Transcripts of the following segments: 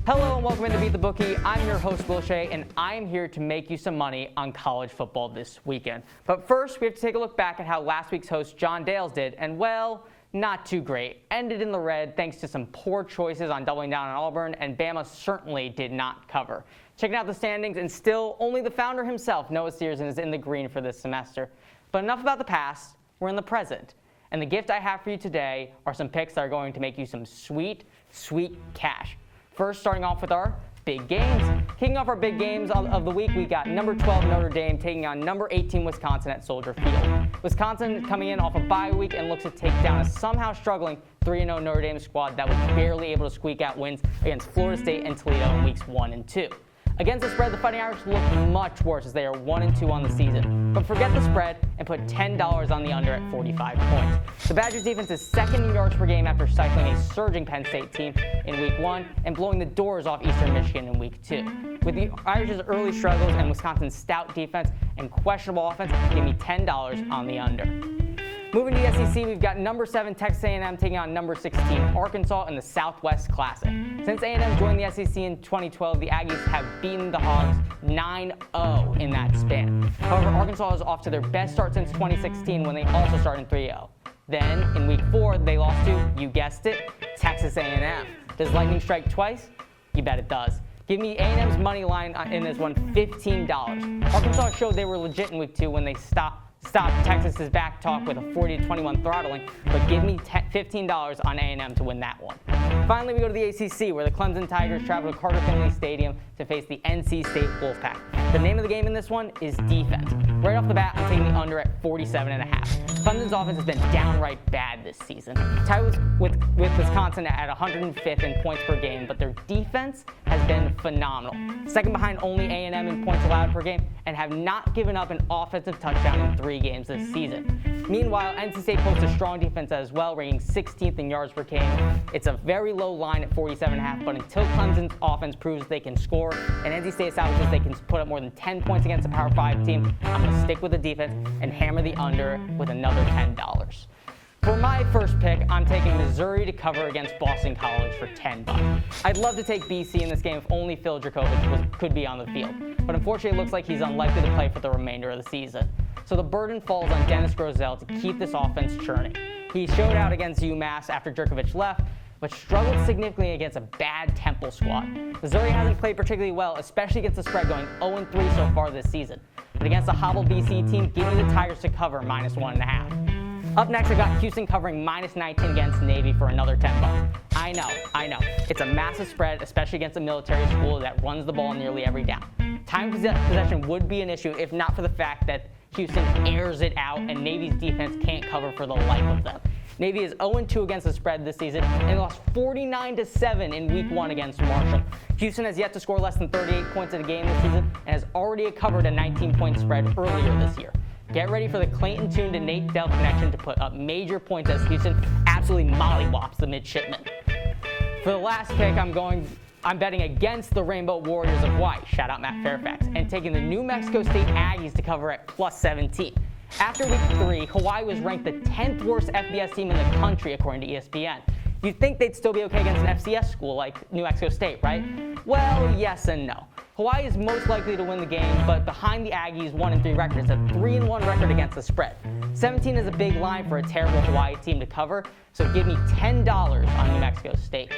Hello and welcome into Beat the Bookie. I'm your host, Shea, and I'm here to make you some money on college football this weekend. But first, we have to take a look back at how last week's host, John Dales, did, and well, not too great. Ended in the red thanks to some poor choices on doubling down on Auburn, and Bama certainly did not cover. Checking out the standings, and still only the founder himself, Noah Searson, is in the green for this semester. But enough about the past, we're in the present. And the gift I have for you today are some picks that are going to make you some sweet, sweet cash. First, starting off with our big games. Kicking off our big games of the week, we got number 12 Notre Dame taking on number 18 Wisconsin at Soldier Field. Wisconsin coming in off a bye week and looks to take down a somehow struggling 3-0 Notre Dame squad that was barely able to squeak out wins against Florida State and Toledo in weeks 1 and 2. Against the spread, the Fighting Irish look much worse as they are 1-2 on the season. But forget the spread and put $10 on the under at 45 points. The Badgers defense is second in yards per game after stifling a surging Penn State team in week 1 and blowing the doors off Eastern Michigan in week 2. With the Irish's early struggles and Wisconsin's stout defense and questionable offense, give me $10 on the under. Moving to the SEC, we've got number 7 Texas A&M taking on number 16 Arkansas in the Southwest Classic. Since A&M joined the SEC in 2012, the Aggies have beaten the Hogs 9-0 in that span. However, Arkansas is off to their best start since 2016 when they also started 3-0. Then, in week 4, they lost to, you guessed it, Texas A&M. Does lightning strike twice? You bet it does. Give me A&M's money line in this one, $15. Arkansas showed they were legit in week 2 when they stopped Texas's back talk with a 40-21 throttling, but give me $15 on A&M to win that one. Finally, we go to the ACC, where the Clemson Tigers travel to Carter Finley Stadium to face the NC State Wolfpack. The name of the game in this one is defense. Right off the bat, I'm taking the under at 47.5. Clemson's offense has been downright bad this season. Tied with Wisconsin at 105th in points per game, but their defense has been phenomenal. Second behind only A&M in points allowed per game, and have not given up an offensive touchdown in 3 games this season. Meanwhile, NC State posts a strong defense as well, ranking 16th in yards per game. It's a very low line at 47.5, but until Clemson's offense proves they can score and NC State establishes they can put up more than 10 points against a Power 5 team, I'm going to stick with the defense and hammer the under with another $10. For my first pick, I'm taking Missouri to cover against Boston College for $10. I'd love to take BC in this game if only Phil Dracovic could be on the field, but unfortunately it looks like he's unlikely to play for the remainder of the season. So the burden falls on Dennis Grosel to keep this offense churning. He showed out against UMass after Dracovic left, but struggled significantly against a bad Temple squad. Missouri hasn't played particularly well, especially against the spread, going 0-3 so far this season. But against a hobbled BC team, give me the Tigers to cover -1.5. Up next, I got Houston covering -19 against Navy for another $10. I know. It's a massive spread, especially against a military school that runs the ball nearly every down. Time possession would be an issue if not for the fact that Houston airs it out and Navy's defense can't cover for the life of them. Navy is 0-2 against the spread this season and lost 49-7 in week 1 against Marshall. Houston has yet to score less than 38 points in a game this season and has already covered a 19-point spread earlier this year. Get ready for the Clayton Tune to Nate Dell connection to put up major points as Houston absolutely mollywops the midshipmen. For the last pick, I'm betting against the Rainbow Warriors of Hawaii, shout out Matt Fairfax, and taking the New Mexico State Aggies to cover at +17. After week 3, Hawaii was ranked the 10th worst FBS team in the country according to ESPN. You'd think they'd still be okay against an FCS school like New Mexico State, right? Well, yes and no. Hawaii is most likely to win the game, but behind the Aggies' 1-3 record is a 3-1 record against the spread. 17 is a big line for a terrible Hawaii team to cover, so give me $10 on New Mexico State.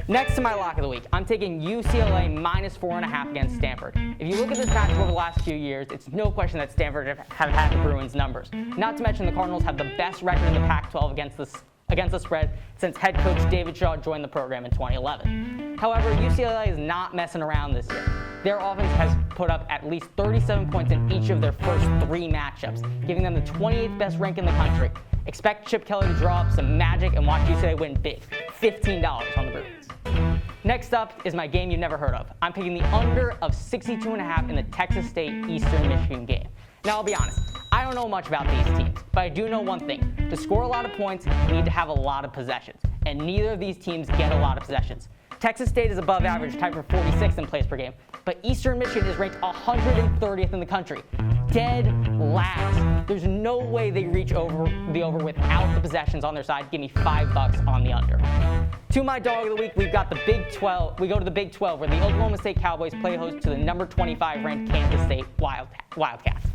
Next to my lock of the week, I'm taking UCLA -4.5 against Stanford. If you look at this matchup over the last few years, it's no question that Stanford have had the Bruins' numbers. Not to mention the Cardinals have the best record in the Pac-12 against the spread since head coach David Shaw joined the program in 2011. However, UCLA is not messing around this year. Their offense has put up at least 37 points in each of their first 3 matchups, giving them the 28th best rank in the country. Expect Chip Kelly to draw up some magic and watch UCLA win big. $15 on the Bruins. Next up is my game you've never heard of. I'm picking the under of 62.5 in the Texas State Eastern Michigan game. Now, I'll be honest, I don't know much about these teams, but I do know one thing. To score a lot of points, you need to have a lot of possessions, and neither of these teams get a lot of possessions. Texas State is above average, tied for 46th in plays per game. But Eastern Michigan is ranked 130th in the country. Dead last. There's no way they reach the over without the possessions on their side. Give me $5 on the under. To my dog of the week, we've got the Big 12. We go to the Big 12, where the Oklahoma State Cowboys play host to the number 25 ranked Kansas State Wildcats.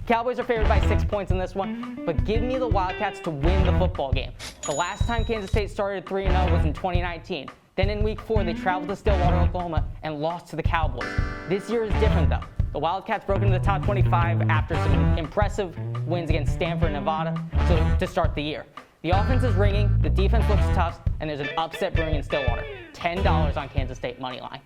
Cowboys are favored by 6 points in this one, but give me the Wildcats to win the football game. The last time Kansas State started 3-0 was in 2019. Then in week 4, they traveled to Stillwater, Oklahoma, and lost to the Cowboys. This year is different, though. The Wildcats broke into the top 25 after some impressive wins against Stanford and Nevada to start the year. The offense is ringing, the defense looks tough, and there's an upset brewing in Stillwater. $10 on Kansas State money line.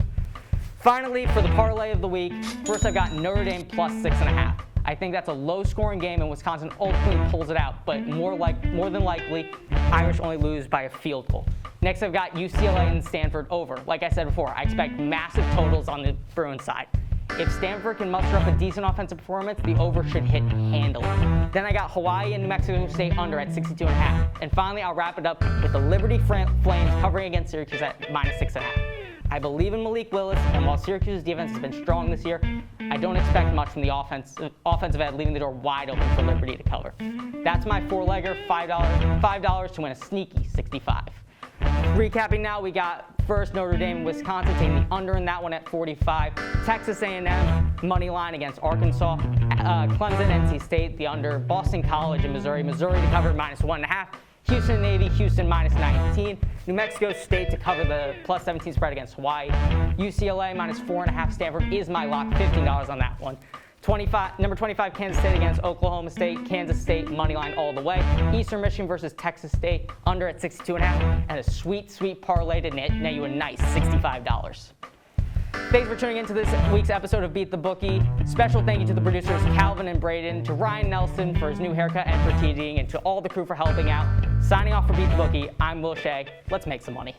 Finally, for the parlay of the week, first I've got Notre Dame plus 6.5. I think that's a low-scoring game, and Wisconsin ultimately pulls it out, but more than likely, Irish only lose by a field goal. Next, I've got UCLA and Stanford over. Like I said before, I expect massive totals on the Bruins side. If Stanford can muster up a decent offensive performance, the over should hit handily. Then I got Hawaii and New Mexico State under at 62.5. And finally, I'll wrap it up with the Liberty Flames covering against Syracuse at minus 6.5. I believe in Malik Willis, and while Syracuse's defense has been strong this year, I don't expect much from the offensive end, leaving the door wide open for Liberty to cover. That's my four-legger, $5 to win a sneaky 65. Recapping now, we got first Notre Dame and Wisconsin taking the under in that one at 45. Texas A&M money line against Arkansas. Clemson, NC State the under. Boston College and Missouri to cover minus 1.5. Houston Navy, Houston minus 19. New Mexico State to cover the plus 17 spread against Hawaii. UCLA minus 4.5. Stanford is my lock, $15 on that one. Number 25, Kansas State against Oklahoma State. Kansas State money line all the way. Eastern Michigan versus Texas State under at 62.5. And a sweet, sweet parlay to net you a nice $65. Thanks for tuning in to this week's episode of Beat the Bookie. Special thank you to the producers Calvin and Braden, to Ryan Nelson for his new haircut and for TDing, and to all the crew for helping out. Signing off for Beat the Bookie, I'm Will Shea. Let's make some money.